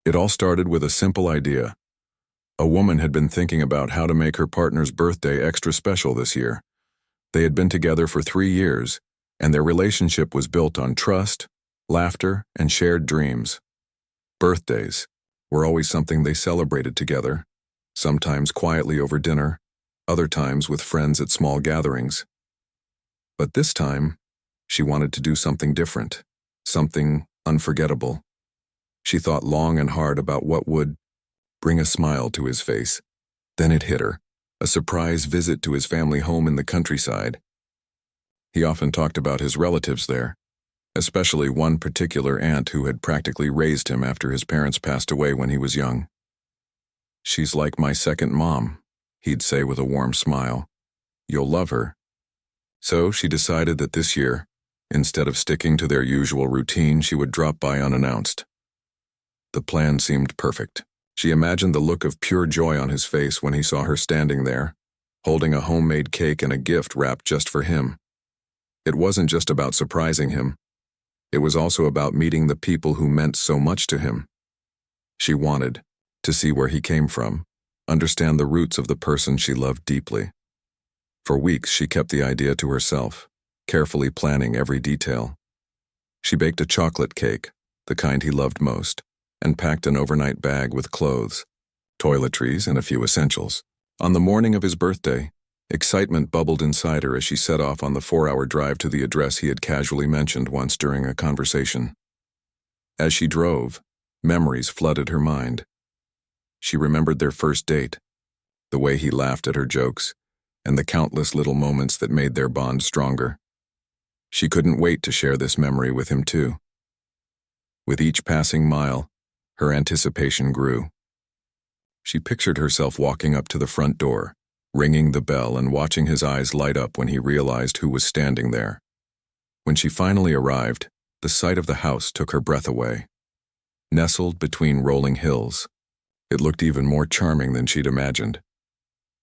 It all started with a simple idea. A woman had been thinking about how to make her partner's birthday extra special this year. They had been together for 3 years, and their relationship was built on trust, laughter, and shared dreams. Birthdays were always something they celebrated together, sometimes quietly over dinner, other times with friends at small gatherings. But this time, she wanted to do something different, something unforgettable. She thought long and hard about what would bring a smile to his face. Then it hit her, a surprise visit to his family home in the countryside. He often talked about his relatives there, especially one particular aunt who had practically raised him after his parents passed away when he was young. "She's like my second mom," he'd say with a warm smile. "You'll love her." So she decided that this year, instead of sticking to their usual routine, she would drop by unannounced. The plan seemed perfect. She imagined the look of pure joy on his face when he saw her standing there, holding a homemade cake and a gift wrapped just for him. It wasn't just about surprising him. It was also about meeting the people who meant so much to him. She wanted to see where he came from, understand the roots of the person she loved deeply. For weeks, she kept the idea to herself, carefully planning every detail. She baked a chocolate cake, the kind he loved most, and packed an overnight bag with clothes, toiletries, and a few essentials. On the morning of his birthday, excitement bubbled inside her as she set off on the 4-hour drive to the address he had casually mentioned once during a conversation. As she drove, memories flooded her mind. She remembered their first date, the way he laughed at her jokes, and the countless little moments that made their bond stronger. She couldn't wait to share this memory with him too. With each passing mile, her anticipation grew. She pictured herself walking up to the front door, ringing the bell and watching his eyes light up when he realized who was standing there. When she finally arrived, the sight of the house took her breath away. Nestled between rolling hills, it looked even more charming than she'd imagined.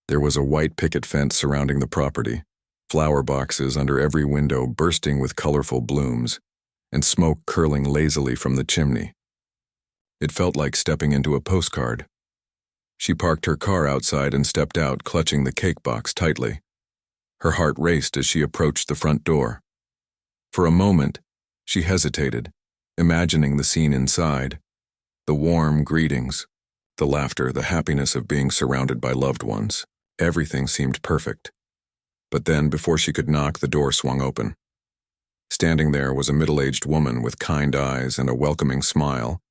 There was a white picket fence surrounding the property, flower boxes under every window bursting with colorful blooms, and smoke curling lazily from the chimney. It felt like stepping into a postcard. She parked her car outside and stepped out, clutching the cake box tightly. Her heart raced as she approached the front door. For a moment, she hesitated, imagining the scene inside, the warm greetings, the laughter, the happiness of being surrounded by loved ones. Everything seemed perfect. But then, before she could knock, the door swung open. Standing there was a middle-aged woman with kind eyes and a welcoming smile.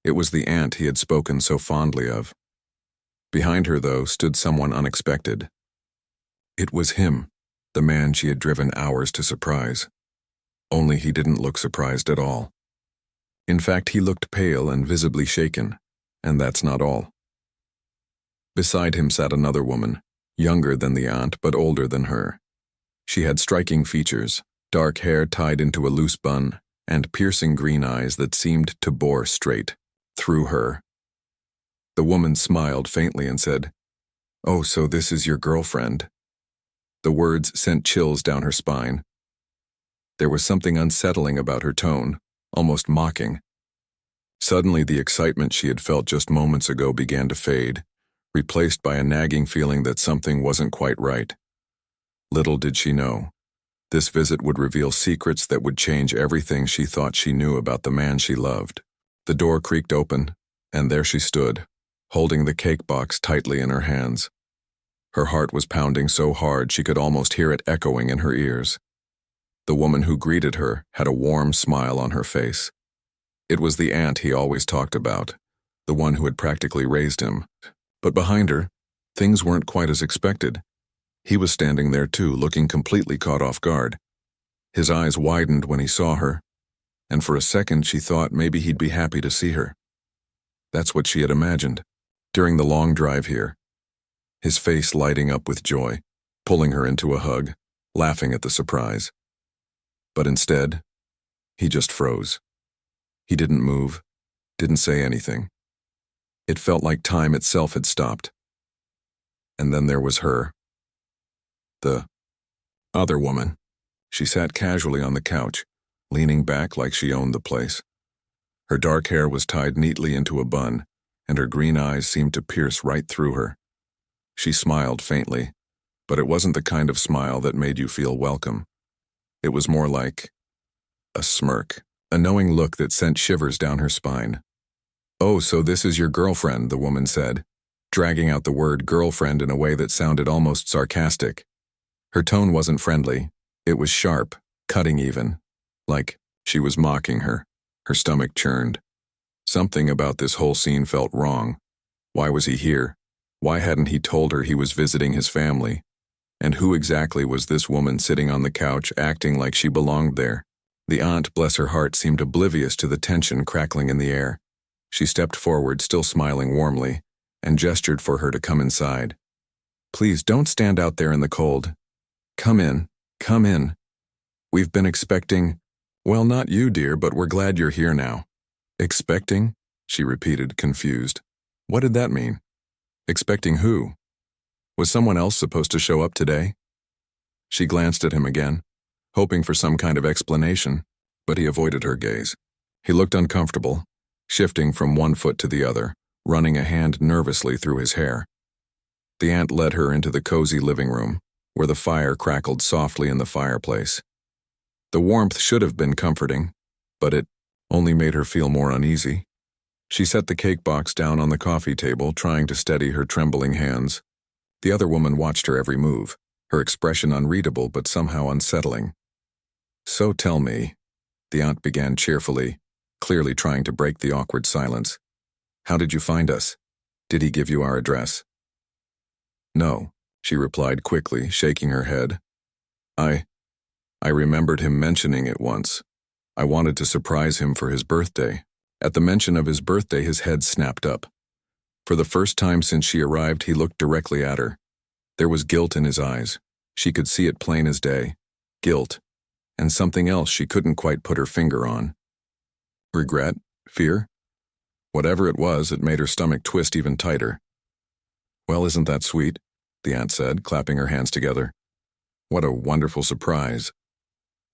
It was the aunt he had spoken so fondly of. Behind her, though, stood someone unexpected. It was him, the man she had driven hours to surprise. Only he didn't look surprised at all. In fact, he looked pale and visibly shaken, and that's not all. Beside him sat another woman, younger than the aunt but older than her. She had striking features, dark hair tied into a loose bun, and piercing green eyes that seemed to bore straight through her. The woman smiled faintly and said, "Oh, so this is your girlfriend." The words sent chills down her spine. There was something unsettling about her tone, almost mocking. Suddenly, the excitement she had felt just moments ago began to fade, replaced by a nagging feeling that something wasn't quite right. Little did she know, this visit would reveal secrets that would change everything she thought she knew about the man she loved. The door creaked open, and there she stood, holding the cake box tightly in her hands. Her heart was pounding so hard she could almost hear it echoing in her ears. The woman who greeted her had a warm smile on her face. It was the aunt he always talked about, the one who had practically raised him. But behind her, things weren't quite as expected. He was standing there too, looking completely caught off guard. His eyes widened when he saw her, and for a second she thought maybe he'd be happy to see her. That's what she had imagined. During the long drive here, his face lighting up with joy, pulling her into a hug, laughing at the surprise. But instead, he just froze. He didn't move, didn't say anything. It felt like time itself had stopped. And then there was her. The other woman. She sat casually on the couch, leaning back like she owned the place. Her dark hair was tied neatly into a bun, and her green eyes seemed to pierce right through her. She smiled faintly, but it wasn't the kind of smile that made you feel welcome. It was more like a smirk, a knowing look that sent shivers down her spine. "Oh, so this is your girlfriend," the woman said, dragging out the word girlfriend in a way that sounded almost sarcastic. Her tone wasn't friendly. It was sharp, cutting even, like she was mocking her. Her stomach churned. Something about this whole scene felt wrong. Why was he here? Why hadn't he told her he was visiting his family? And who exactly was this woman sitting on the couch acting like she belonged there? The aunt, bless her heart, seemed oblivious to the tension crackling in the air. She stepped forward, still smiling warmly, and gestured for her to come inside. "Please don't stand out there in the cold. Come in, come in. We've been expecting—" "Well, not you, dear, but we're glad you're here now." "Expecting?" she repeated, confused. What did that mean? Expecting who? Was someone else supposed to show up today? She glanced at him again, hoping for some kind of explanation, but he avoided her gaze. He looked uncomfortable, shifting from one foot to the other, running a hand nervously through his hair. The aunt led her into the cozy living room, where the fire crackled softly in the fireplace. The warmth should have been comforting, but it only made her feel more uneasy. She set the cake box down on the coffee table, trying to steady her trembling hands. The other woman watched her every move, her expression unreadable but somehow unsettling. "So tell me," the aunt began cheerfully, clearly trying to break the awkward silence. "How did you find us? Did he give you our address?" "No," she replied quickly, shaking her head. I remembered him mentioning it once. I wanted to surprise him for his birthday." At the mention of his birthday, his head snapped up. For the first time since she arrived, he looked directly at her. There was guilt in his eyes. She could see it plain as day. Guilt. And something else she couldn't quite put her finger on. Regret? Fear? Whatever it was, it made her stomach twist even tighter. "Well, isn't that sweet?" the aunt said, clapping her hands together. "What a wonderful surprise."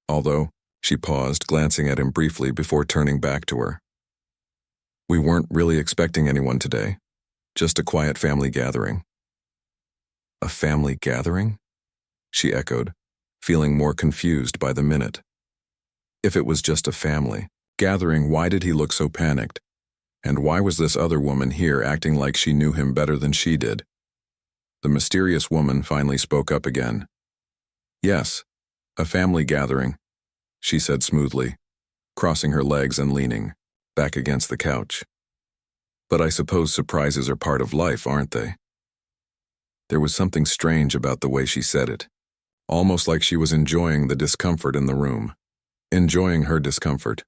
Although, she paused, glancing at him briefly before turning back to her. "We weren't really expecting anyone today. Just a quiet family gathering." "A family gathering?" she echoed, feeling more confused by the minute. If it was just a family gathering, why did he look so panicked? And why was this other woman here acting like she knew him better than she did? The mysterious woman finally spoke up again. "Yes, a family gathering," she said smoothly, crossing her legs and leaning back against the couch. "But I suppose surprises are part of life, aren't they?" There was something strange about the way she said it, almost like she was enjoying the discomfort in the room, enjoying her discomfort.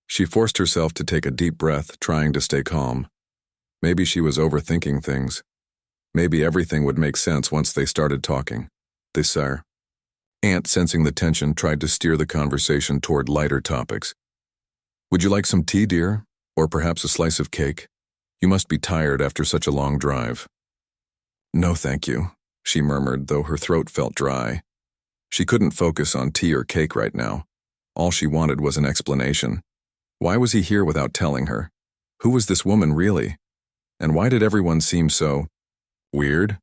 She forced herself to take a deep breath, trying to stay calm. Maybe she was overthinking things. Maybe everything would make sense once they started talking. This aunt, sensing the tension, tried to steer the conversation toward lighter topics. "Would you like some tea, dear? Or perhaps a slice of cake? You must be tired after such a long drive." "No, thank you," she murmured, though her throat felt dry. She couldn't focus on tea or cake right now. All she wanted was an explanation. Why was he here without telling her? Who was this woman really? And why did everyone seem so weird?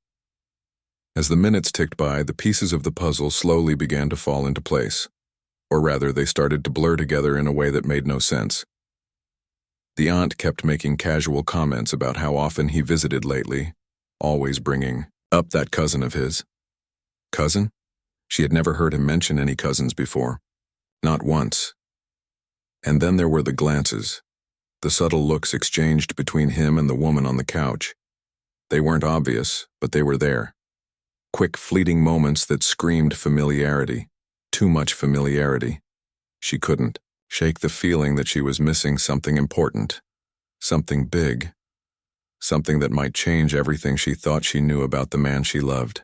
As the minutes ticked by, the pieces of the puzzle slowly began to fall into place. Or rather, they started to blur together in a way that made no sense. The aunt kept making casual comments about how often he visited lately, always bringing up that cousin of his. Cousin? She had never heard him mention any cousins before. Not once. And then there were the glances, the subtle looks exchanged between him and the woman on the couch. They weren't obvious, but they were there. Quick, fleeting moments that screamed familiarity. Too much familiarity. She couldn't shake the feeling that she was missing something important, something big, something that might change everything she thought she knew about the man she loved.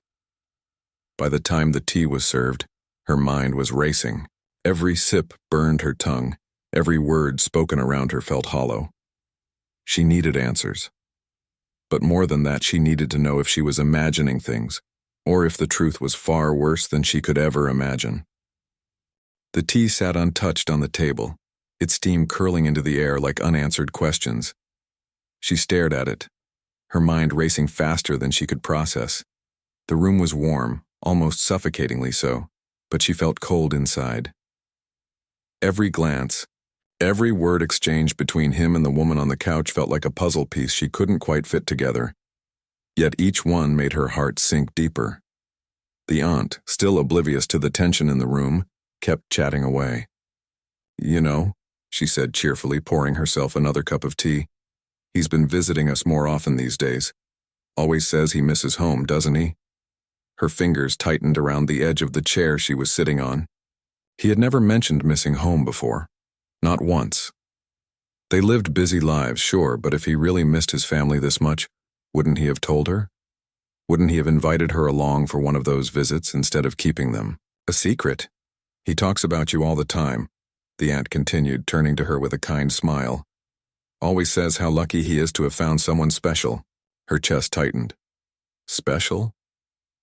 By the time the tea was served, her mind was racing. Every sip burned her tongue. Every word spoken around her felt hollow. She needed answers. But more than that, she needed to know if she was imagining things, or if the truth was far worse than she could ever imagine. The tea sat untouched on the table, its steam curling into the air like unanswered questions. She stared at it, her mind racing faster than she could process. The room was warm, almost suffocatingly so, but she felt cold inside. Every glance, every word exchanged between him and the woman on the couch felt like a puzzle piece she couldn't quite fit together. Yet each one made her heart sink deeper. The aunt, still oblivious to the tension in the room, kept chatting away. "You know," she said cheerfully, pouring herself another cup of tea, "he's been visiting us more often these days. Always says he misses home, doesn't he?" Her fingers tightened around the edge of the chair she was sitting on. He had never mentioned missing home before. Not once. They lived busy lives, sure, but if he really missed his family this much, wouldn't he have told her? Wouldn't he have invited her along for one of those visits instead of keeping them a secret? "He talks about you all the time," the aunt continued, turning to her with a kind smile. "Always says how lucky he is to have found someone special." Her chest tightened. Special?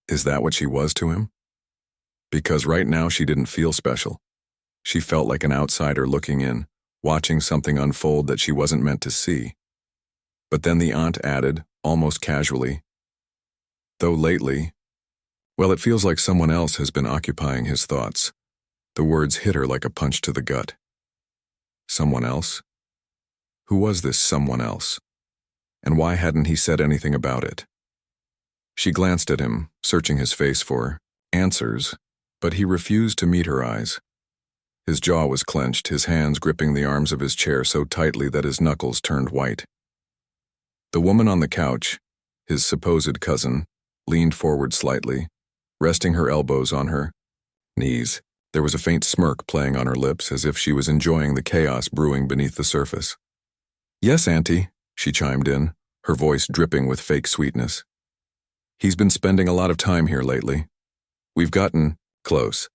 Is that what she was to him? Because right now she didn't feel special. She felt like an outsider looking in, watching something unfold that she wasn't meant to see. But then the aunt added, almost casually, "Though lately, well, it feels like someone else has been occupying his thoughts." The words hit her like a punch to the gut. Someone else? Who was this someone else? And why hadn't he said anything about it? She glanced at him, searching his face for answers, but he refused to meet her eyes. His jaw was clenched, his hands gripping the arms of his chair so tightly that his knuckles turned white. The woman on the couch, his supposed cousin, leaned forward slightly, resting her elbows on her knees. There was a faint smirk playing on her lips as if she was enjoying the chaos brewing beneath the surface. "Yes, Auntie," she chimed in, her voice dripping with fake sweetness. "He's been spending a lot of time here lately. We've gotten close.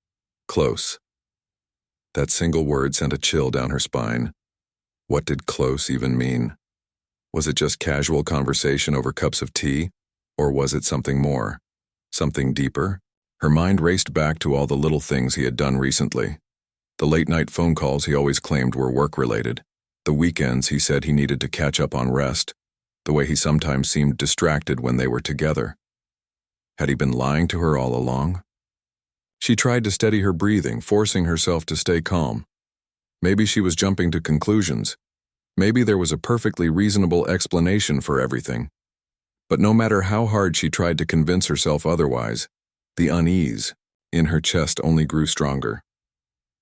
That single word sent a chill down her spine. What did close even mean? Was it just casual conversation over cups of tea? Or was it something more? Something deeper? Her mind raced back to all the little things he had done recently. The late-night phone calls he always claimed were work-related. The weekends he said he needed to catch up on rest. The way he sometimes seemed distracted when they were together. Had he been lying to her all along? She tried to steady her breathing, forcing herself to stay calm. Maybe she was jumping to conclusions. Maybe there was a perfectly reasonable explanation for everything. But no matter how hard she tried to convince herself otherwise, the unease in her chest only grew stronger.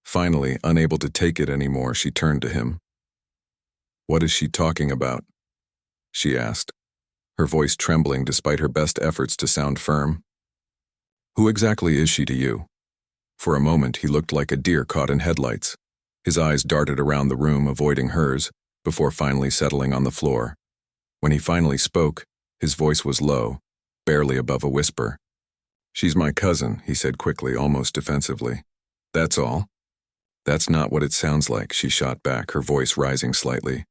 Finally, unable to take it anymore, she turned to him. "What is she talking about?" she asked, her voice trembling despite her best efforts to sound firm. "Who exactly is she to you?" For a moment, he looked like a deer caught in headlights. His eyes darted around the room, avoiding hers, before finally settling on the floor. When he finally spoke, his voice was low, barely above a whisper. "She's my cousin," he said quickly, almost defensively. "That's all." "That's not what it sounds like," she shot back, her voice rising slightly.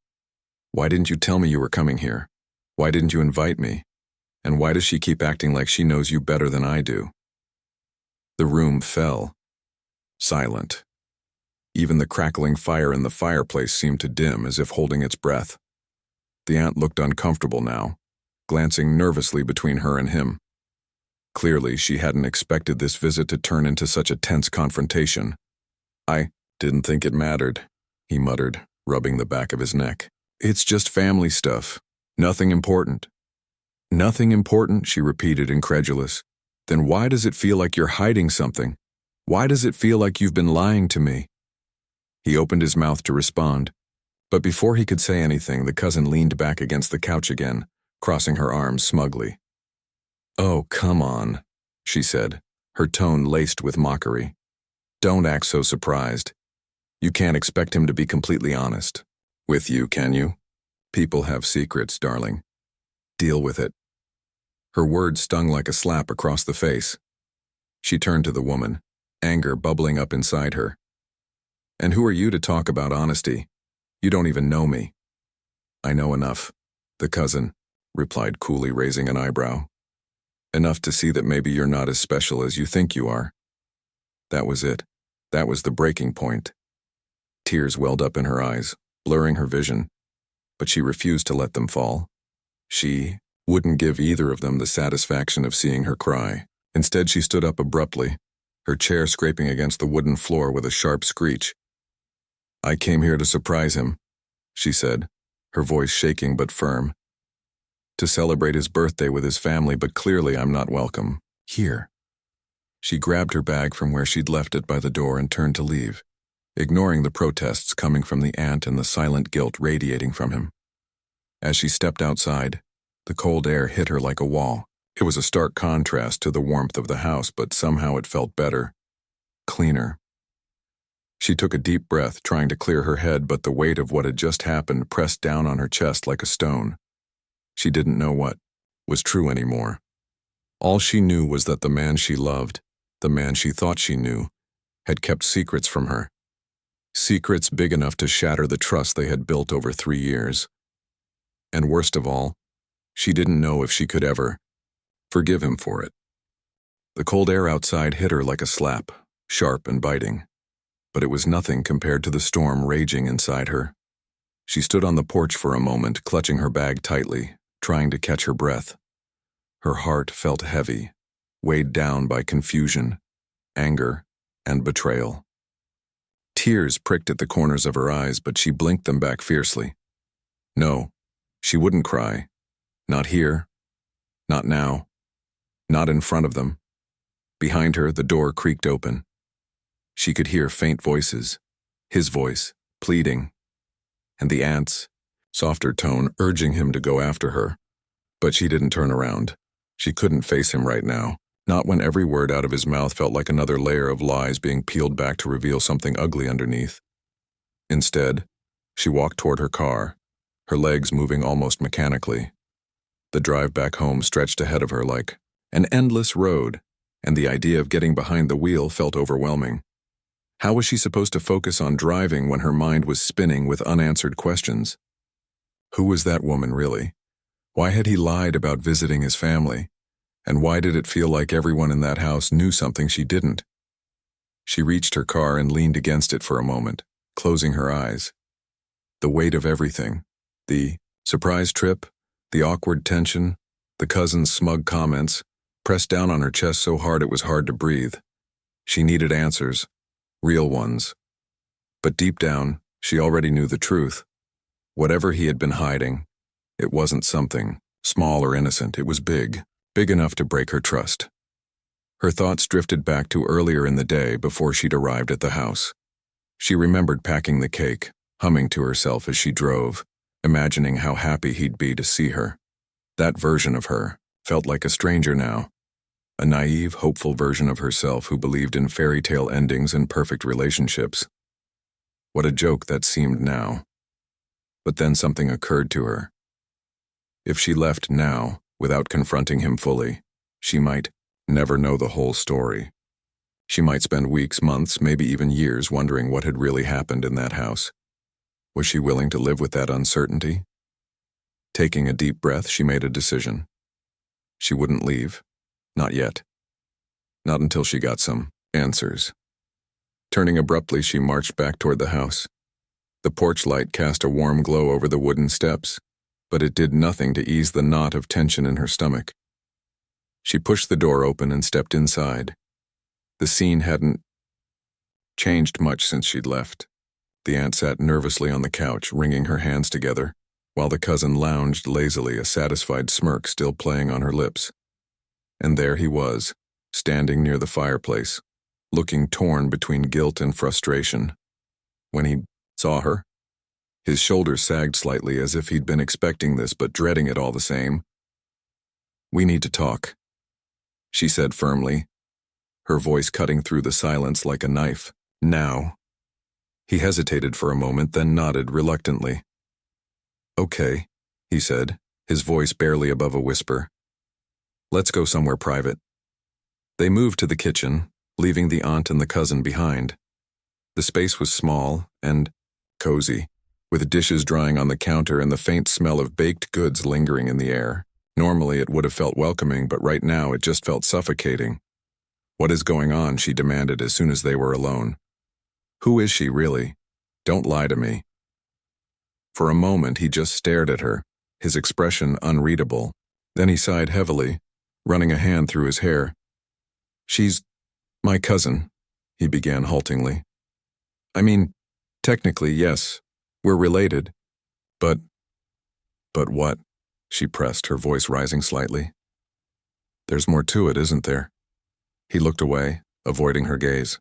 "Why didn't you tell me you were coming here? Why didn't you invite me? And why does she keep acting like she knows you better than I do?" The room fell. Silent. Even the crackling fire in the fireplace seemed to dim, as if holding its breath. The aunt looked uncomfortable now, glancing nervously between her and him. Clearly, she hadn't expected this visit to turn into such a tense confrontation. "I didn't think it mattered," he muttered, rubbing the back of his neck. "It's just family stuff. Nothing important." "Nothing important," she repeated, incredulous. "Then why does it feel like you're hiding something? Why does it feel like you've been lying to me?" He opened his mouth to respond, but before he could say anything, the cousin leaned back against the couch again, crossing her arms smugly. "Oh, come on," she said, her tone laced with mockery. "Don't act so surprised. You can't expect him to be completely honest with you, can you? People have secrets, darling. Deal with it." Her words stung like a slap across the face. She turned to the woman, anger bubbling up inside her. "And who are you to talk about honesty? You don't even know me." "I know enough," the cousin replied coolly, raising an eyebrow. "Enough to see that maybe you're not as special as you think you are." That was it. That was the breaking point. Tears welled up in her eyes, blurring her vision, but she refused to let them fall. She wouldn't give either of them the satisfaction of seeing her cry. Instead, she stood up abruptly, her chair scraping against the wooden floor with a sharp screech. "I came here to surprise him," she said, her voice shaking but firm. "To celebrate his birthday with his family, but clearly I'm not welcome here." She grabbed her bag from where she'd left it by the door and turned to leave, ignoring the protests coming from the aunt and the silent guilt radiating from him. As she stepped outside, the cold air hit her like a wall. It was a stark contrast to the warmth of the house, but somehow it felt better, cleaner. She took a deep breath, trying to clear her head, but the weight of what had just happened pressed down on her chest like a stone. She didn't know what was true anymore. All she knew was that the man she loved, the man she thought she knew, had kept secrets from her. Secrets big enough to shatter the trust they had built over 3 years. And worst of all, she didn't know if she could ever forgive him for it. The cold air outside hit her like a slap, sharp and biting. But it was nothing compared to the storm raging inside her. She stood on the porch for a moment, clutching her bag tightly, trying to catch her breath. Her heart felt heavy, weighed down by confusion, anger, and betrayal. Tears pricked at the corners of her eyes, but she blinked them back fiercely. No, she wouldn't cry. Not here. Not now. Not in front of them. Behind her, the door creaked open. She could hear faint voices, his voice, pleading, and the aunt's softer tone urging him to go after her. But she didn't turn around. She couldn't face him right now, not when every word out of his mouth felt like another layer of lies being peeled back to reveal something ugly underneath. Instead, she walked toward her car, her legs moving almost mechanically. The drive back home stretched ahead of her like an endless road, and the idea of getting behind the wheel felt overwhelming. How was she supposed to focus on driving when her mind was spinning with unanswered questions? Who was that woman really? Why had he lied about visiting his family? And why did it feel like everyone in that house knew something she didn't? She reached her car and leaned against it for a moment, closing her eyes. The weight of everything, the surprise trip, the awkward tension, the cousin's smug comments, pressed down on her chest so hard it was hard to breathe. She needed answers, real ones. But deep down, she already knew the truth. Whatever he had been hiding, it wasn't something small or innocent. It was big, big enough to break her trust. Her thoughts drifted back to earlier in the day before she'd arrived at the house. She remembered packing the cake, humming to herself as she drove, imagining how happy he'd be to see her. That version of her felt like a stranger now. A naive, hopeful version of herself who believed in fairy tale endings and perfect relationships. What a joke that seemed now. But then something occurred to her. If she left now, without confronting him fully, she might never know the whole story. She might spend weeks, months, maybe even years wondering what had really happened in that house. Was she willing to live with that uncertainty? Taking a deep breath, she made a decision. She wouldn't leave. Not yet. Not until she got some answers. Turning abruptly, she marched back toward the house. The porch light cast a warm glow over the wooden steps, but it did nothing to ease the knot of tension in her stomach. She pushed the door open and stepped inside. The scene hadn't changed much since she'd left. The aunt sat nervously on the couch, wringing her hands together, while the cousin lounged lazily, a satisfied smirk still playing on her lips. And there he was, standing near the fireplace, looking torn between guilt and frustration. When he saw her, his shoulders sagged slightly as if he'd been expecting this but dreading it all the same. "We need to talk," she said firmly, her voice cutting through the silence like a knife. "Now." He hesitated for a moment, then nodded reluctantly. "Okay," he said, his voice barely above a whisper. "Let's go somewhere private." They moved to the kitchen, leaving the aunt and the cousin behind. The space was small and cozy, with dishes drying on the counter and the faint smell of baked goods lingering in the air. Normally it would have felt welcoming, but right now it just felt suffocating. "What is going on?" she demanded as soon as they were alone. "Who is she, really? Don't lie to me." For a moment he just stared at her, his expression unreadable. Then he sighed heavily, running a hand through his hair. "She's my cousin," he began haltingly. "I mean, technically, yes, we're related, but—" "But what?" she pressed, her voice rising slightly. "There's more to it, isn't there?" He looked away, avoiding her gaze.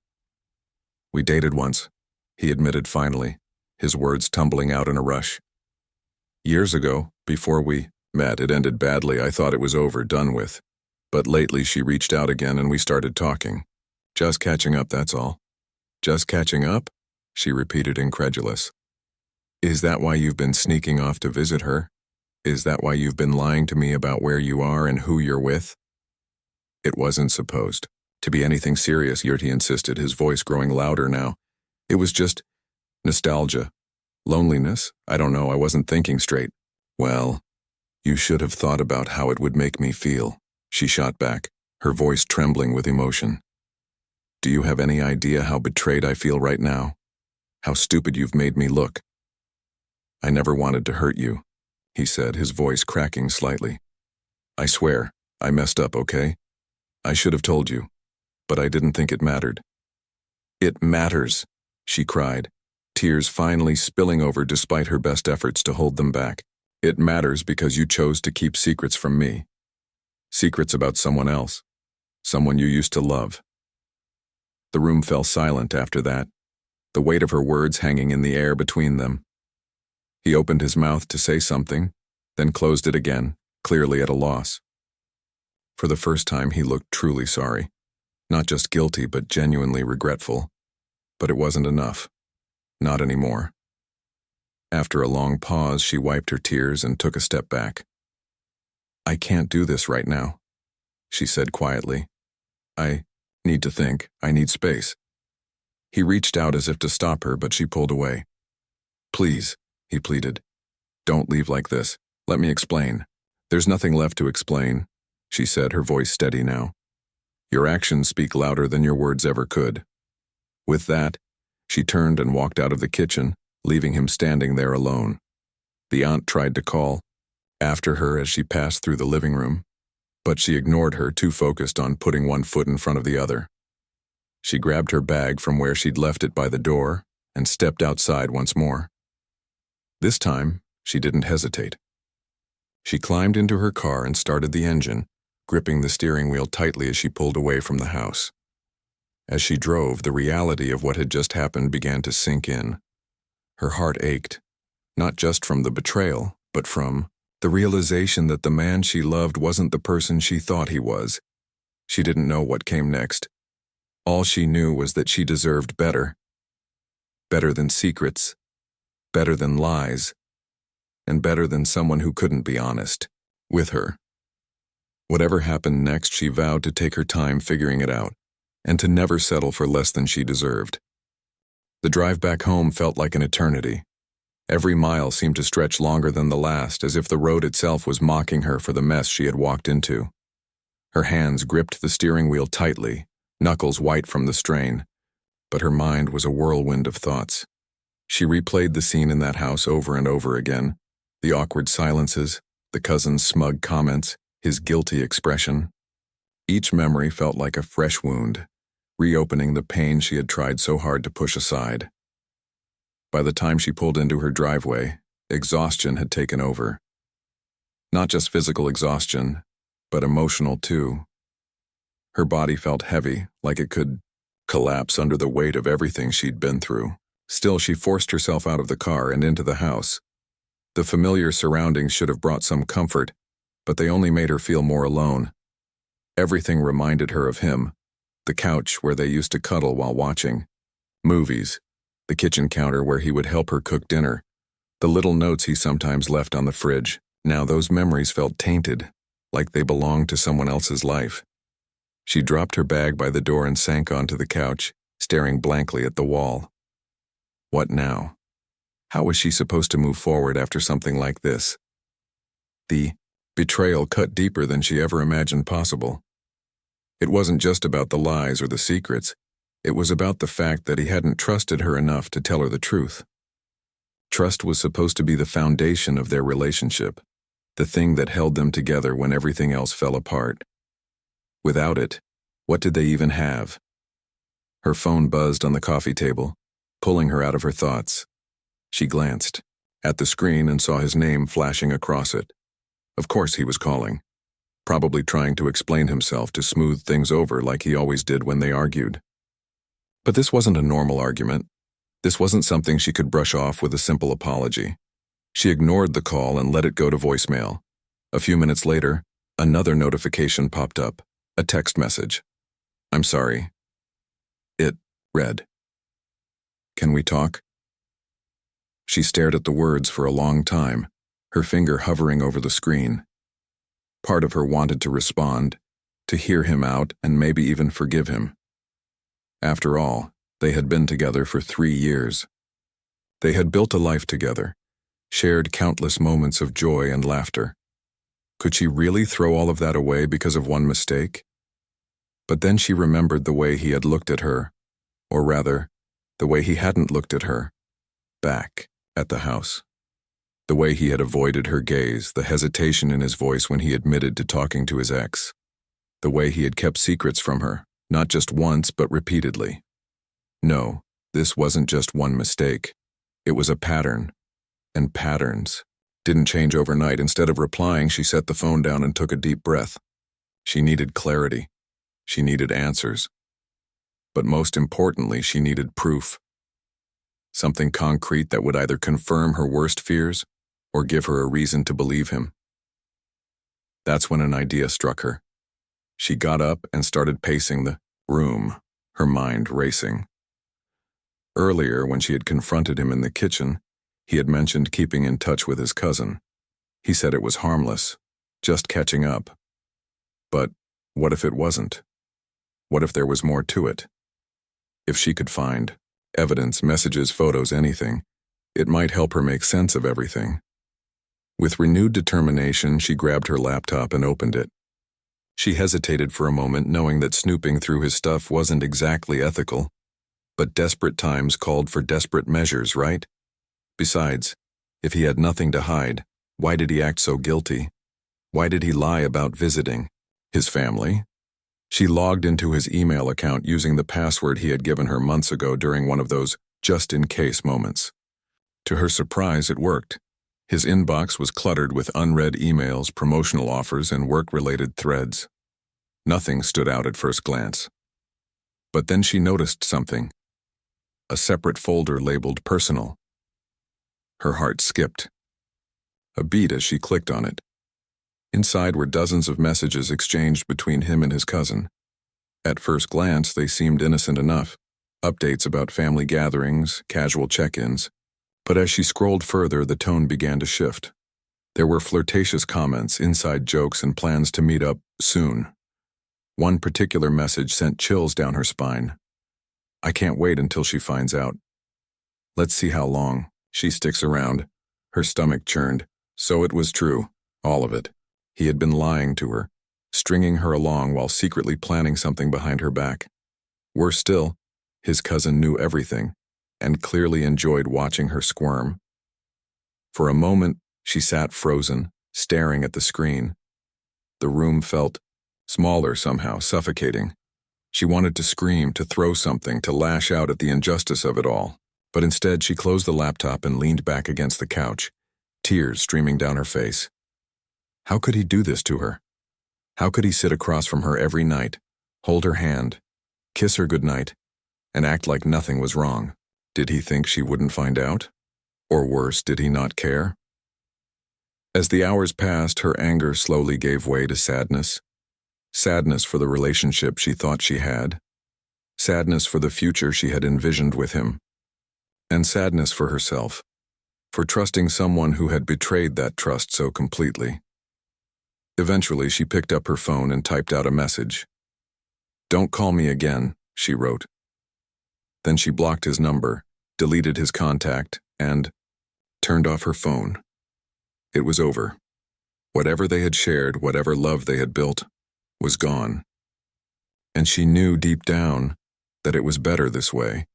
"We dated once," he admitted finally, his words tumbling out in a rush. "Years ago, before we met, it ended badly. I thought it was over, done with. But lately she reached out again and we started talking. Just catching up, that's all." "Just catching up?" she repeated, incredulous. "Is that why you've been sneaking off to visit her? Is that why you've been lying to me about where you are and who you're with?" "It wasn't supposed to be anything serious," Yurti insisted, his voice growing louder now. "It was just nostalgia. Loneliness? I don't know, I wasn't thinking straight." "Well, you should have thought about how it would make me feel," she shot back, her voice trembling with emotion. "Do you have any idea how betrayed I feel right now? How stupid you've made me look?" "I never wanted to hurt you," he said, his voice cracking slightly. "I swear, I messed up, okay? I should have told you, but I didn't think it mattered." "It matters," she cried, tears finally spilling over despite her best efforts to hold them back. "It matters because you chose to keep secrets from me. Secrets about someone else, someone you used to love." The room fell silent after that, the weight of her words hanging in the air between them. He opened his mouth to say something, then closed it again, clearly at a loss. For the first time he looked truly sorry, not just guilty but genuinely regretful. But it wasn't enough. Not anymore. After a long pause, she wiped her tears and took a step back. "I can't do this right now," she said quietly. "I need to think. I need space." He reached out as if to stop her, but she pulled away. "Please," he pleaded. "Don't leave like this. Let me explain." "There's nothing left to explain," she said, her voice steady now. "Your actions speak louder than your words ever could." With that, she turned and walked out of the kitchen, leaving him standing there alone. The aunt tried to call after her as she passed through the living room, but she ignored her, too focused on putting one foot in front of the other. She grabbed her bag from where she'd left it by the door and stepped outside once more. This time, she didn't hesitate. She climbed into her car and started the engine, gripping the steering wheel tightly as she pulled away from the house. As she drove, the reality of what had just happened began to sink in. Her heart ached, not just from the betrayal, but from the realization that the man she loved wasn't the person she thought he was. She didn't know what came next. All she knew was that she deserved better. Better than secrets, better than lies, and better than someone who couldn't be honest with her. Whatever happened next, she vowed to take her time figuring it out, and to never settle for less than she deserved. The drive back home felt like an eternity. Every mile seemed to stretch longer than the last, as if the road itself was mocking her for the mess she had walked into. Her hands gripped the steering wheel tightly, knuckles white from the strain, but her mind was a whirlwind of thoughts. She replayed the scene in that house over and over again, the awkward silences, the cousin's smug comments, his guilty expression. Each memory felt like a fresh wound, reopening the pain she had tried so hard to push aside. By the time she pulled into her driveway, exhaustion had taken over. Not just physical exhaustion, but emotional too. Her body felt heavy, like it could collapse under the weight of everything she'd been through. Still, she forced herself out of the car and into the house. The familiar surroundings should have brought some comfort, but they only made her feel more alone. Everything reminded her of him, the couch where they used to cuddle while watching, movies, the kitchen counter where he would help her cook dinner, the little notes he sometimes left on the fridge. Now those memories felt tainted, like they belonged to someone else's life. She dropped her bag by the door and sank onto the couch, staring blankly at the wall. What now? How was she supposed to move forward after something like this? The betrayal cut deeper than she ever imagined possible. It wasn't just about the lies or the secrets. It was about the fact that he hadn't trusted her enough to tell her the truth. Trust was supposed to be the foundation of their relationship, the thing that held them together when everything else fell apart. Without it, what did they even have? Her phone buzzed on the coffee table, pulling her out of her thoughts. She glanced at the screen and saw his name flashing across it. Of course he was calling, probably trying to explain himself to smooth things over like he always did when they argued. But this wasn't a normal argument. This wasn't something she could brush off with a simple apology. She ignored the call and let it go to voicemail. A few minutes later, another notification popped up, a text message. "I'm sorry." It read, "Can we talk?" She stared at the words for a long time, her finger hovering over the screen. Part of her wanted to respond, to hear him out and maybe even forgive him. After all, they had been together for 3 years. They had built a life together, shared countless moments of joy and laughter. Could she really throw all of that away because of one mistake? But then she remembered the way he had looked at her, or rather, the way he hadn't looked at her, back at the house. The way he had avoided her gaze, the hesitation in his voice when he admitted to talking to his ex. The way he had kept secrets from her, not just once but repeatedly. No, this wasn't just one mistake. It was a pattern. And patterns didn't change overnight. Instead of replying, she set the phone down and took a deep breath. She needed clarity. She needed answers. But most importantly, she needed proof. Something concrete that would either confirm her worst fears or give her a reason to believe him. That's when an idea struck her. She got up and started pacing the room, her mind racing. Earlier, when she had confronted him in the kitchen, he had mentioned keeping in touch with his cousin. He said it was harmless, just catching up. But what if it wasn't? What if there was more to it? If she could find evidence, messages, photos, anything, it might help her make sense of everything. With renewed determination, she grabbed her laptop and opened it. She hesitated for a moment, knowing that snooping through his stuff wasn't exactly ethical. But desperate times called for desperate measures, right? Besides, if he had nothing to hide, why did he act so guilty? Why did he lie about visiting his family? She logged into his email account using the password he had given her months ago during one of those just-in-case moments. To her surprise, it worked. His inbox was cluttered with unread emails, promotional offers, and work-related threads. Nothing stood out at first glance. But then she noticed something. A separate folder labeled Personal. Her heart skipped a beat as she clicked on it. Inside were dozens of messages exchanged between him and his cousin. At first glance, they seemed innocent enough. Updates about family gatherings, casual check-ins. But as she scrolled further, the tone began to shift. There were flirtatious comments, inside jokes, and plans to meet up soon. One particular message sent chills down her spine. "I can't wait until she finds out. Let's see how long she sticks around." Her stomach churned. So it was true, all of it. He had been lying to her, stringing her along while secretly planning something behind her back. Worse still, his cousin knew everything, and clearly enjoyed watching her squirm. For a moment, she sat frozen, staring at the screen. The room felt smaller somehow, suffocating. She wanted to scream, to throw something, to lash out at the injustice of it all. But instead, she closed the laptop and leaned back against the couch, tears streaming down her face. How could he do this to her? How could he sit across from her every night, hold her hand, kiss her goodnight, and act like nothing was wrong? Did he think she wouldn't find out? Or worse, did he not care? As the hours passed, her anger slowly gave way to sadness. Sadness for the relationship she thought she had. Sadness for the future she had envisioned with him. And sadness for herself, for trusting someone who had betrayed that trust so completely. Eventually, she picked up her phone and typed out a message. "Don't call me again," she wrote. Then she blocked his number, deleted his contact, and turned off her phone. It was over. Whatever they had shared, whatever love they had built, was gone. And she knew deep down that it was better this way.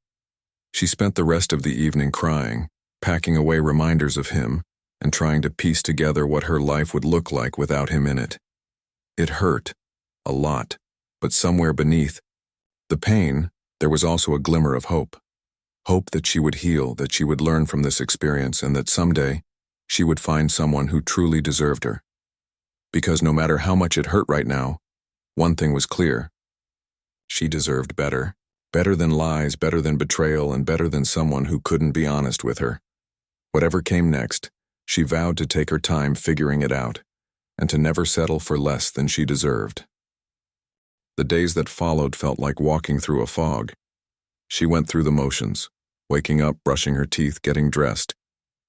She spent the rest of the evening crying, packing away reminders of him and trying to piece together what her life would look like without him in it. It hurt, a lot, but somewhere beneath the pain, there was also a glimmer of hope. Hope that she would heal, that she would learn from this experience, and that someday she would find someone who truly deserved her. Because no matter how much it hurt right now, one thing was clear. She deserved better. Better than lies, better than betrayal, and better than someone who couldn't be honest with her. Whatever came next, she vowed to take her time figuring it out, and to never settle for less than she deserved. The days that followed felt like walking through a fog. She went through the motions, waking up, brushing her teeth, getting dressed,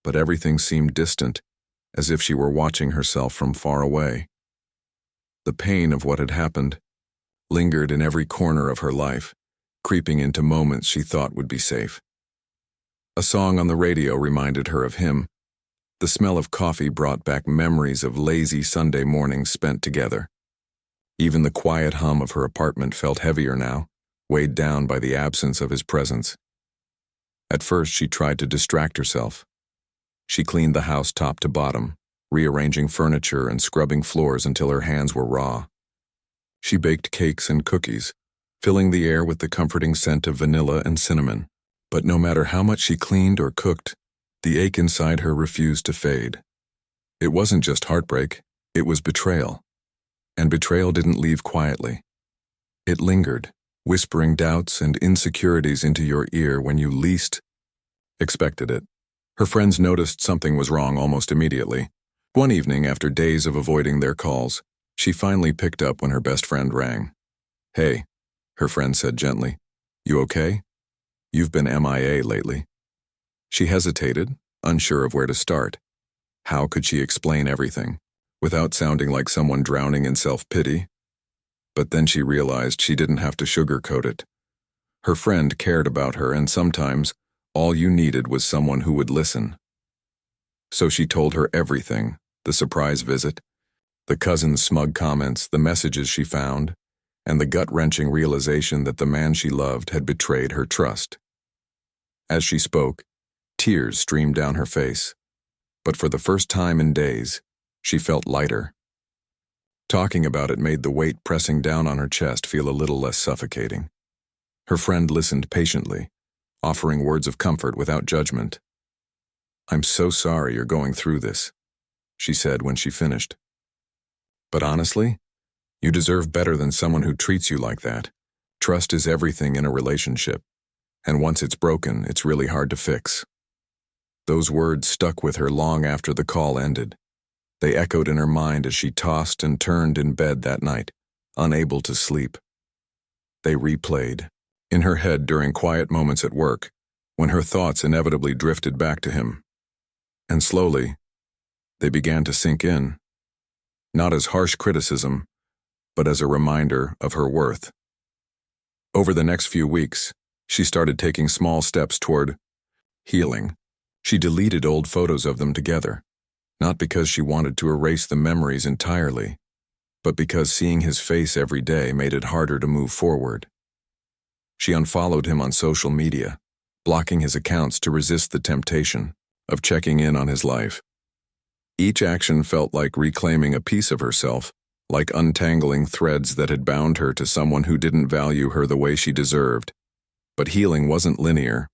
but everything seemed distant, as if she were watching herself from far away. The pain of what had happened lingered in every corner of her life, creeping into moments she thought would be safe. A song on the radio reminded her of him. The smell of coffee brought back memories of lazy Sunday mornings spent together. Even the quiet hum of her apartment felt heavier now, weighed down by the absence of his presence. At first, she tried to distract herself. She cleaned the house top to bottom, rearranging furniture and scrubbing floors until her hands were raw. She baked cakes and cookies, filling the air with the comforting scent of vanilla and cinnamon. But no matter how much she cleaned or cooked, the ache inside her refused to fade. It wasn't just heartbreak, it was betrayal. And betrayal didn't leave quietly. It lingered, whispering doubts and insecurities into your ear when you least expected it. Her friends noticed something was wrong almost immediately. One evening, after days of avoiding their calls, she finally picked up when her best friend rang. "Hey," her friend said gently. "You okay? You've been MIA lately." She hesitated, unsure of where to start. How could she explain everything, without sounding like someone drowning in self-pity? But then she realized she didn't have to sugarcoat it. Her friend cared about her, and sometimes all you needed was someone who would listen. So she told her everything: the surprise visit, the cousin's smug comments, the messages she found, and the gut-wrenching realization that the man she loved had betrayed her trust. As she spoke, tears streamed down her face, but for the first time in days, she felt lighter. Talking about it made the weight pressing down on her chest feel a little less suffocating. Her friend listened patiently, offering words of comfort without judgment. "I'm so sorry you're going through this," she said when she finished. "But honestly, you deserve better than someone who treats you like that. Trust is everything in a relationship, and once it's broken, it's really hard to fix." Those words stuck with her long after the call ended. They echoed in her mind as she tossed and turned in bed that night, unable to sleep. They replayed in her head during quiet moments at work, when her thoughts inevitably drifted back to him. And slowly, they began to sink in, not as harsh criticism, but as a reminder of her worth. Over the next few weeks, she started taking small steps toward healing. She deleted old photos of them together, not because she wanted to erase the memories entirely, but because seeing his face every day made it harder to move forward. She unfollowed him on social media, blocking his accounts to resist the temptation of checking in on his life. Each action felt like reclaiming a piece of herself, like untangling threads that had bound her to someone who didn't value her the way she deserved. But healing wasn't linear.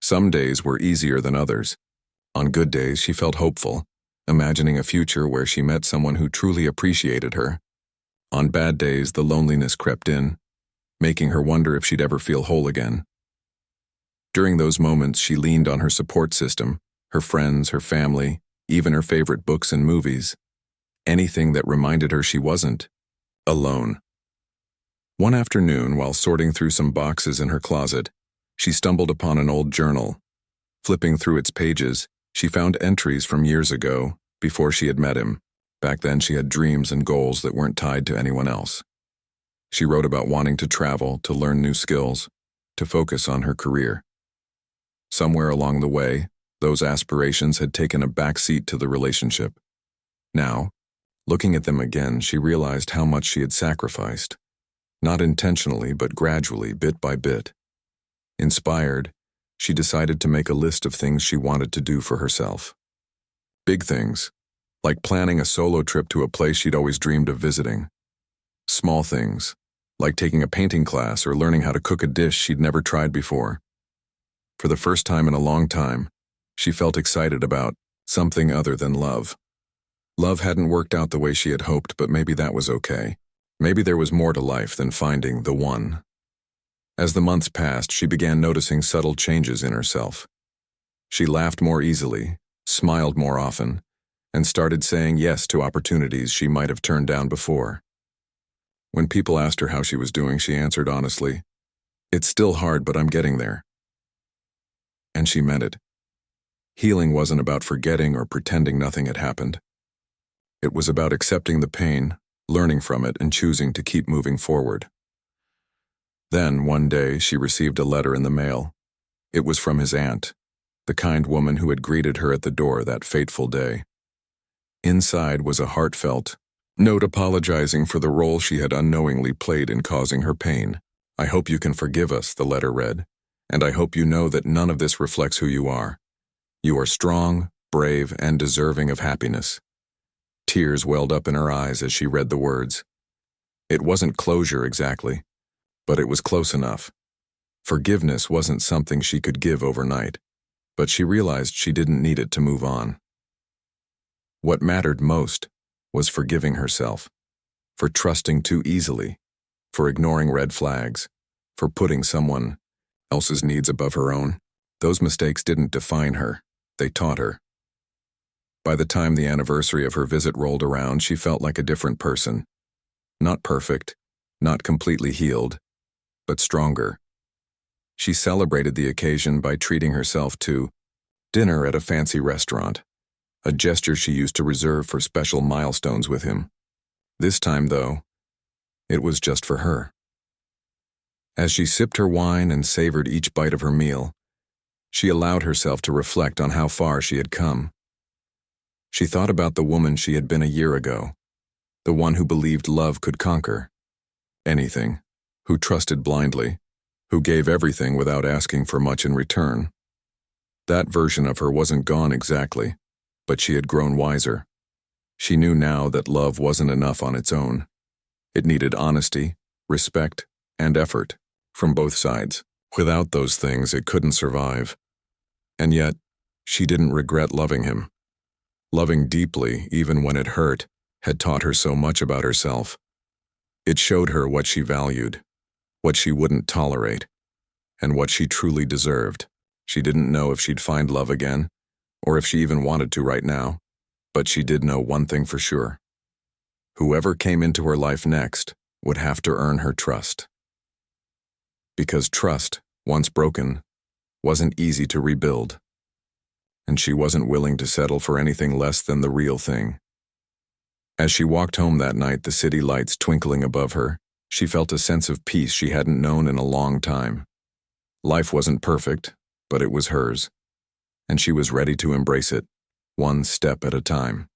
Some days were easier than others. On good days, she felt hopeful, imagining a future where she met someone who truly appreciated her. On bad days, the loneliness crept in, making her wonder if she'd ever feel whole again. During those moments, she leaned on her support system, her friends, her family, even her favorite books and movies. Anything that reminded her she wasn't alone. One afternoon, while sorting through some boxes in her closet, she stumbled upon an old journal. Flipping through its pages, she found entries from years ago, before she had met him. Back then, she had dreams and goals that weren't tied to anyone else. She wrote about wanting to travel, to learn new skills, to focus on her career. Somewhere along the way, those aspirations had taken a backseat to the relationship. Now, looking at them again, she realized how much she had sacrificed. Not intentionally, but gradually, bit by bit. Inspired, she decided to make a list of things she wanted to do for herself. Big things, like planning a solo trip to a place she'd always dreamed of visiting. Small things, like taking a painting class or learning how to cook a dish she'd never tried before. For the first time in a long time, she felt excited about something other than love. Love hadn't worked out the way she had hoped, but maybe that was okay. Maybe there was more to life than finding the one. As the months passed, she began noticing subtle changes in herself. She laughed more easily, smiled more often, and started saying yes to opportunities she might have turned down before. When people asked her how she was doing, she answered honestly, "It's still hard, but I'm getting there." And she meant it. Healing wasn't about forgetting or pretending nothing had happened. It was about accepting the pain, learning from it, and choosing to keep moving forward. Then, one day, she received a letter in the mail. It was from his aunt, the kind woman who had greeted her at the door that fateful day. Inside was a heartfelt note apologizing for the role she had unknowingly played in causing her pain. "I hope you can forgive us," the letter read, "and I hope you know that none of this reflects who you are. You are strong, brave, and deserving of happiness." Tears welled up in her eyes as she read the words. It wasn't closure exactly, but it was close enough. Forgiveness wasn't something she could give overnight, but she realized she didn't need it to move on. What mattered most was forgiving herself, for trusting too easily, for ignoring red flags, for putting someone else's needs above her own. Those mistakes didn't define her, they taught her. By the time the anniversary of her visit rolled around, she felt like a different person. Not perfect, not completely healed, but stronger. She celebrated the occasion by treating herself to dinner at a fancy restaurant, a gesture she used to reserve for special milestones with him. This time, though, it was just for her. As she sipped her wine and savored each bite of her meal, she allowed herself to reflect on how far she had come. She thought about the woman she had been a year ago, the one who believed love could conquer anything, who trusted blindly, who gave everything without asking for much in return. That version of her wasn't gone exactly, but she had grown wiser. She knew now that love wasn't enough on its own. It needed honesty, respect, and effort from both sides. Without those things, it couldn't survive. And yet, she didn't regret loving him. Loving deeply, even when it hurt, had taught her so much about herself. It showed her what she valued, what she wouldn't tolerate, and what she truly deserved. She didn't know if she'd find love again, or if she even wanted to right now, but she did know one thing for sure. Whoever came into her life next would have to earn her trust. Because trust, once broken, wasn't easy to rebuild. And she wasn't willing to settle for anything less than the real thing. As she walked home that night, the city lights twinkling above her, she felt a sense of peace she hadn't known in a long time. Life wasn't perfect, but it was hers, and she was ready to embrace it, one step at a time.